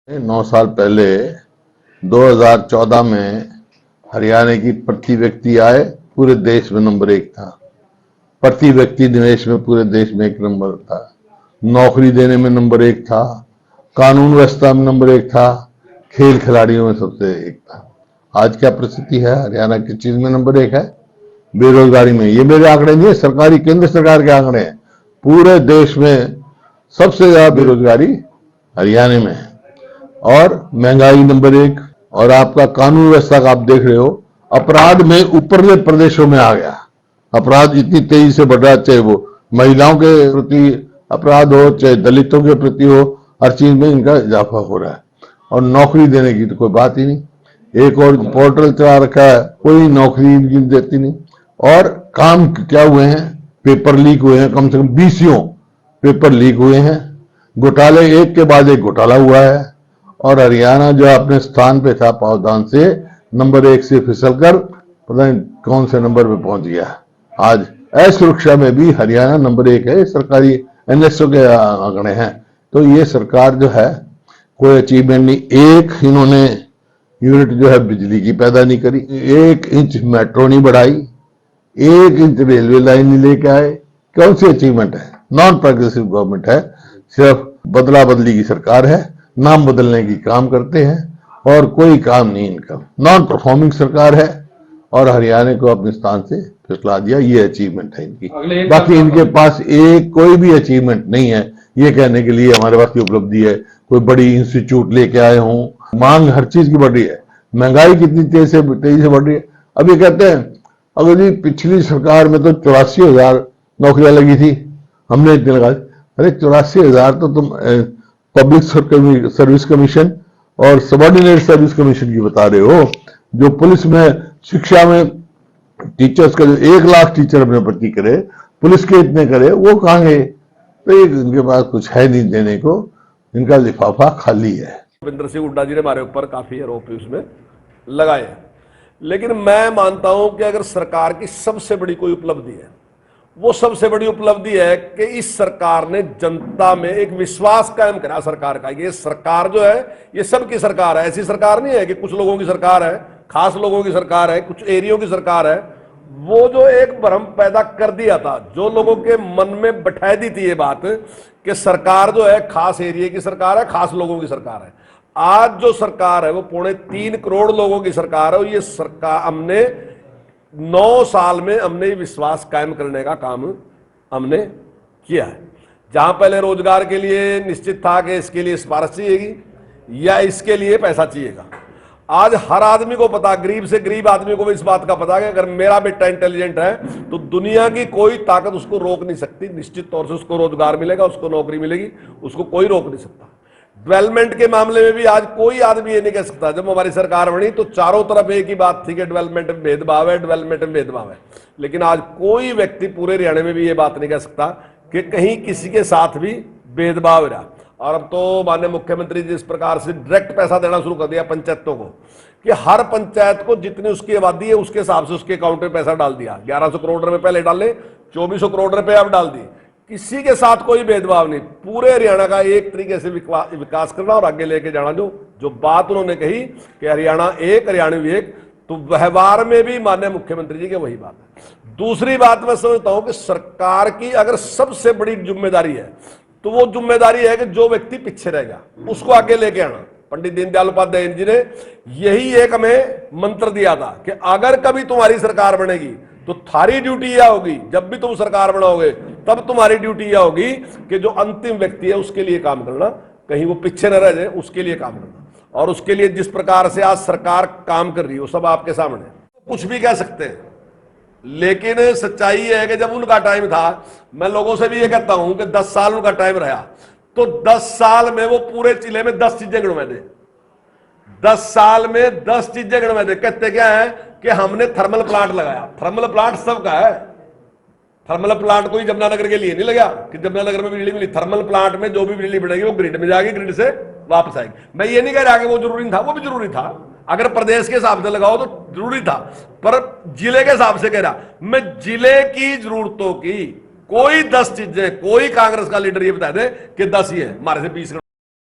9 साल पहले 2014 में हरियाणा की प्रति व्यक्ति आय पूरे देश में नंबर 1 था। प्रति व्यक्ति निवेश में पूरे देश में 1 नंबर था। नौकरी देने में नंबर 1 था। कानून व्यवस्था में नंबर 1 था। खेल खिलाड़ियों में सबसे 1 था। आज क्या परिस्थिति है? हरियाणा किस चीज में नंबर 1 है? बेरोजगारी में। ये मेरे आंकड़े नहीं है, सरकारी केंद्र सरकार के आंकड़े हैं। पूरे देश में सबसे ज्यादा बेरोजगारी हरियाणा में है और महंगाई नंबर 1। और आपका कानून व्यवस्था का आप देख रहे हो, अपराध में ऊपरले प्रदेशों में आ गया। अपराध इतनी तेजी से बढ़ रहा है, चाहे वो महिलाओं के प्रति अपराध हो, चाहे दलितों के प्रति हो, हर चीज में इनका इजाफा हो रहा है। और नौकरी देने की तो कोई बात ही नहीं। एक और पोर्टल चला रखा है, कोई नौकरी इनकी देती नहीं। और काम क्या हुए हैं? पेपर लीक हुए हैं, कम से कम 20 पेपर लीक हुए हैं। घोटाले एक के बाद एक घोटाला हुआ है और हरियाणा जो अपने स्थान पे था पावदान से नंबर 1 से फिसलकर पता नहीं कौन से नंबर पे पहुंच गया। आज असुरक्षा में भी हरियाणा नंबर 1 है। सरकारी एनएसओ के आंकड़े हैं। तो ये सरकार जो है कोई अचीवमेंट नहीं। एक इन्होंने यूनिट जो है बिजली की पैदा नहीं करी, 1 इंच मेट्रो नहीं बढ़ाई, 1 इंच रेलवे लाइन नहीं लेके आए। कौन सी अचीवमेंट है? नॉन प्रोग्रेसिव गवर्नमेंट है, सिर्फ बदला बदली की सरकार है, नाम बदलने की काम करते हैं और कोई काम नहीं इनका। नॉन परफॉर्मिंग सरकार है और हरियाणा को अपने स्थान से फिसला दिया। ये अचीवमेंट है इनकी। बाकी इनके पास एक कोई भी अचीवमेंट नहीं है ये कहने के लिए हमारे पास की उपलब्धि है। कोई बड़ी इंस्टीट्यूट लेके आए हों। मांग हर चीज की बढ़ रही है। महंगाई कितनी तेजी से बढ़ रही है। अब ये कहते हैं अगर जी पिछली सरकार में तो 84,000 नौकरियां लगी थी, हमने इतने लगा। अरे 84,000 तो तुम पब्लिक सर्विस कमीशन और सबॉर्डिनेट सर्विस कमीशन की बता रहे हो। जो पुलिस में शिक्षा में टीचर्स का जो 1 लाख टीचर अपने भर्ती करे, पुलिस के इतने करे, वो कहाँ गए? तो इनके पास कुछ है नहीं देने को, इनका लिफाफा खाली है। भूपेंद्र सिंह हुड्डा जी ने हमारे ऊपर काफी आरोप उसमें लगाए हैं, लेकिन मैं मानता हूं कि अगर सरकार की सबसे बड़ी कोई उपलब्धि है, वो सबसे बड़ी उपलब्धि है कि इस सरकार ने जनता में एक विश्वास कायम करा। सरकार का ये सरकार जो है ये सबकी सरकार है। ऐसी सरकार नहीं है कि कुछ लोगों की सरकार है, खास लोगों की सरकार है, कुछ एरियो की सरकार है। वो जो एक भ्रम पैदा कर दिया था, जो लोगों के मन में बैठा दी थी ये बात कि सरकार जो है खास एरिया की सरकार है, खास लोगों की सरकार है। आज जो सरकार है वो 3.25 करोड़ लोगों की सरकार है। और ये सरकार हमने 9 साल में हमने विश्वास कायम करने का काम हमने किया है। जहां पहले रोजगार के लिए निश्चित था कि इसके लिए सिफारिश चाहिएगी या इसके लिए पैसा चाहिएगा, आज हर आदमी को पता, गरीब से गरीब आदमी को भी इस बात का पता है कि अगर मेरा बेटा इंटेलिजेंट है तो दुनिया की कोई ताकत उसको रोक नहीं सकती। निश्चित तौर से उसको रोजगार मिलेगा, उसको नौकरी मिलेगी, उसको कोई रोक नहीं सकता। डेवलपमेंट के मामले में भी आज कोई आदमी ये नहीं कह सकता। जब हमारी सरकार बनी तो चारों तरफ एक ही बात थी कि डेवलपमेंट में भेदभाव है, डेवलपमेंट में भेदभाव है। लेकिन आज कोई व्यक्ति पूरे हरियाणा में भी ये बात नहीं कह सकता कि कहीं किसी के साथ भी भेदभाव रहा। और अब तो माननीय मुख्यमंत्री जी इस प्रकार से डायरेक्ट पैसा देना शुरू कर दिया पंचायतों को कि हर पंचायत को जितनी उसकी आबादी है उसके हिसाब से उसके अकाउंट में पैसा डाल दिया। 1100 करोड़ रुपए पहले डाले, 2400 करोड़ रुपए अब डाल दिए। किसी के साथ कोई भेदभाव नहीं, पूरे हरियाणा का एक तरीके से विकास करना और आगे लेके जाना। जो बात उन्होंने कही कि हरियाणा एक, हरियाणवी एक, तो व्यवहार में भी माननीय मुख्यमंत्री जी की वही बात है। दूसरी बात मैं समझता हूं कि सरकार की अगर सबसे बड़ी जिम्मेदारी है तो वो जिम्मेदारी है कि जो व्यक्ति पीछे रह गया उसको आगे लेके आना। पंडित दीनदयाल उपाध्याय जी ने यही एक हमें मंत्र दिया था कि अगर कभी तुम्हारी सरकार बनेगी तो थारी ड्यूटी यह होगी, जब भी तुम सरकार बनाओगे तब तुम्हारी ड्यूटी यह होगी कि जो अंतिम व्यक्ति है उसके लिए काम करना, कहीं वो पीछे न रह जाए, उसके लिए काम करना। और उसके लिए जिस प्रकार से आज सरकार काम कर रही है वो सब आपके सामने। कुछ भी कह सकते हैं, लेकिन सच्चाई है कि जब उनका टाइम था, मैं लोगों से भी ये कहता हूं कि 10 साल उनका टाइम रहा, तो 10 साल में वो पूरे जिले में 10 चीजें गिनवा दे। 10 साल में 10 चीजें गिनवा दे। कहते क्या है कि हमने थर्मल प्लांट लगाया। थर्मल प्लांट सबका है। थर्मल प्लांट कोई जमुनानगर के लिए नहीं लगा कि जमुनानगर में बिजली मिली। थर्मल प्लांट में जो भी बिजली बढ़ेगी वो ग्रिड में जाएगी, ग्रिड से वापस आएगी। मैं ये नहीं कह रहा कि वो जरूरी नहीं था, वो भी जरूरी था। अगर प्रदेश के हिसाब से लगाओ तो जरूरी था, पर जिले के हिसाब से कह रहा मैं, जिले की जरूरतों की कोई 10 चीजें, कोई कांग्रेस का लीडर ये बता दे कि 10 ही है, हमारे से 20